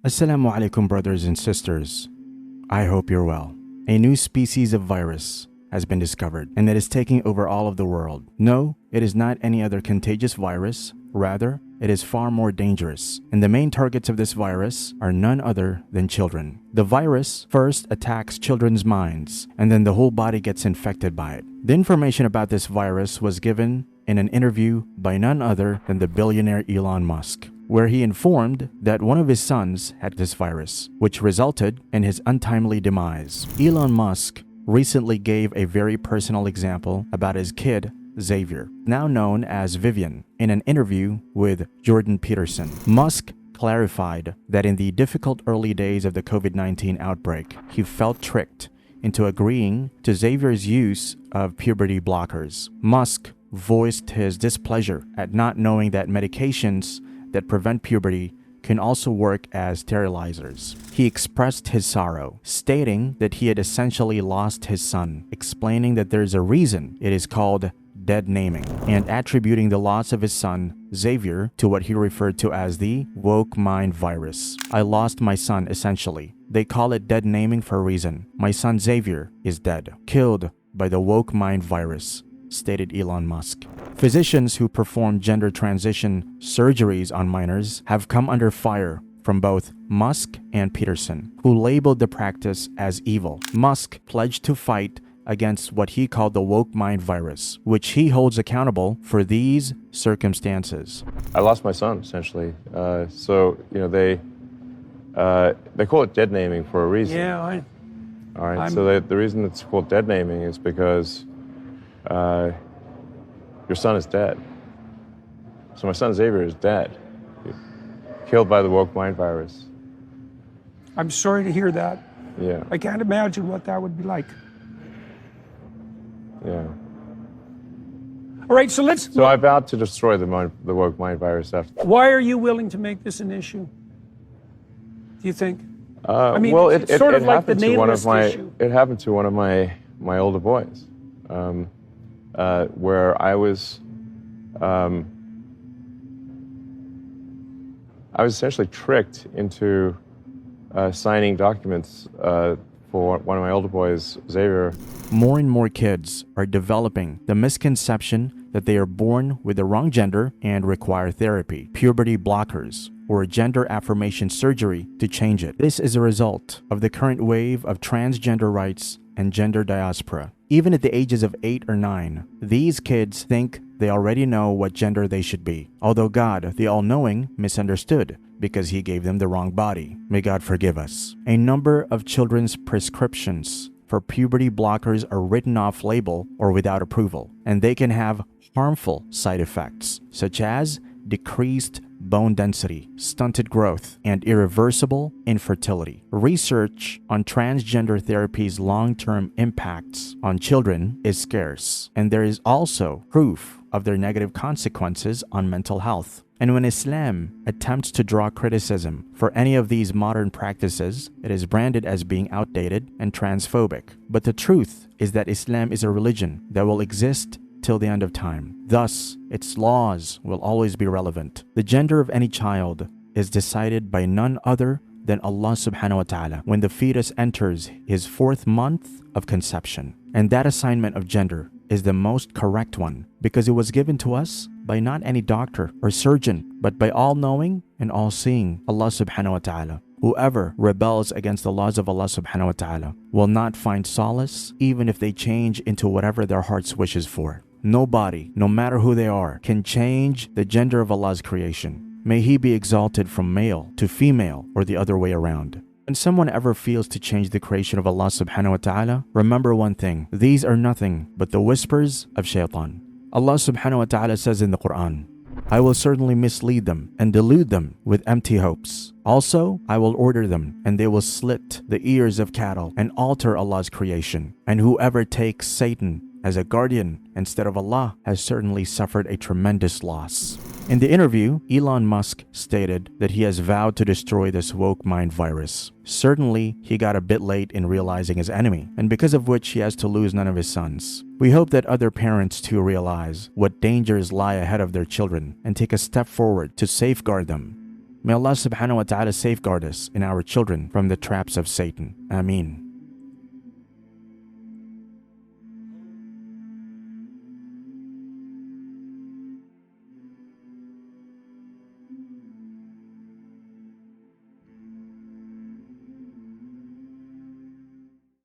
Assalamu alaikum, brothers and sisters. I hope you're well. A new species of virus has been discovered, and it is taking over all of the world. No, it is not any other contagious virus. Rather, it is far more dangerous. And the main targets of this virus are none other than children. The virus first attacks children's minds, and then the whole body gets infected by it. The information about this virus was given in an interview by none other than the billionaire Elon Musk, where he informed that one of his sons had this virus, which resulted in his untimely demise. Elon Musk recently gave a very personal example about his kid, Xavier, now known as Vivian, in an interview with Jordan Peterson. Musk clarified that in the difficult early days of the COVID-19 outbreak, he felt tricked into agreeing to Xavier's use of puberty blockers. Musk voiced his displeasure at not knowing that medications that prevent puberty can also work as sterilizers. He expressed his sorrow, stating that he had essentially lost his son, explaining that there is a reason it is called dead naming, and attributing the loss of his son, Xavier, to what he referred to as the woke mind virus. I lost my son, essentially. They call it dead naming for a reason. My son Xavier is dead, killed by the woke mind virus, stated Elon Musk. Physicians who perform gender transition surgeries on minors have come under fire from both Musk and Peterson, who labeled the practice as evil. Musk pledged to fight against what he called the woke mind virus, which he holds accountable for these circumstances. I lost my son, essentially. They call it dead naming for a reason. Yeah, All right, so the reason it's called dead naming is because your son is dead. So my son Xavier is dead, killed by the woke mind virus. I'm sorry to hear that. Yeah. I can't imagine what that would be like. Yeah. All right, so let's... So I vowed to destroy the woke mind virus after. Why are you willing to make this an issue, do you think? Well, it's sort of like the happened to one of nameless issue. It happened to one of my older boys, where I was essentially tricked into signing documents for one of my older boys, Xavier. More and more kids are developing the misconception that they are born with the wrong gender and require therapy, puberty blockers, or gender affirmation surgery to change it. This is a result of the current wave of transgender rights and gender diaspora. Even at the ages of 8 or 9, these kids think they already know what gender they should be, although God, the all-knowing, misunderstood because he gave them the wrong body. May God forgive us. A number of children's prescriptions for puberty blockers are written off label or without approval, and they can have harmful side effects, such as decreased bone density, stunted growth, and irreversible infertility. Research on transgender therapy's long-term impacts on children is scarce, and there is also proof of their negative consequences on mental health. And when Islam attempts to draw criticism for any of these modern practices, it is branded as being outdated and transphobic. But the truth is that Islam is a religion that will exist till the end of time. Thus, its laws will always be relevant. The gender of any child is decided by none other than Allah subhanahu wa ta'ala when the fetus enters his 4th month of conception. And that assignment of gender is the most correct one because it was given to us by not any doctor or surgeon, but by all-knowing and all-seeing Allah subhanahu wa ta'ala. Whoever rebels against the laws of Allah subhanahu wa ta'ala will not find solace even if they change into whatever their hearts wishes for. Nobody, no matter who they are, can change the gender of Allah's creation. May He be exalted from male to female or the other way around. When someone ever feels to change the creation of Allah subhanahu wa ta'ala, remember one thing: these are nothing but the whispers of shaitan. Allah subhanahu wa ta'ala says in the Quran, I will certainly mislead them and delude them with empty hopes. Also, I will order them, and they will slit the ears of cattle and alter Allah's creation. And whoever takes Satan as a guardian instead of Allah has certainly suffered a tremendous loss. In the interview, Elon Musk stated that he has vowed to destroy this woke mind virus. Certainly, he got a bit late in realizing his enemy, and because of which he has to lose none of his sons. We hope that other parents too realize what dangers lie ahead of their children and take a step forward to safeguard them. May Allah subhanahu wa ta'ala safeguard us and our children from the traps of Satan. Ameen.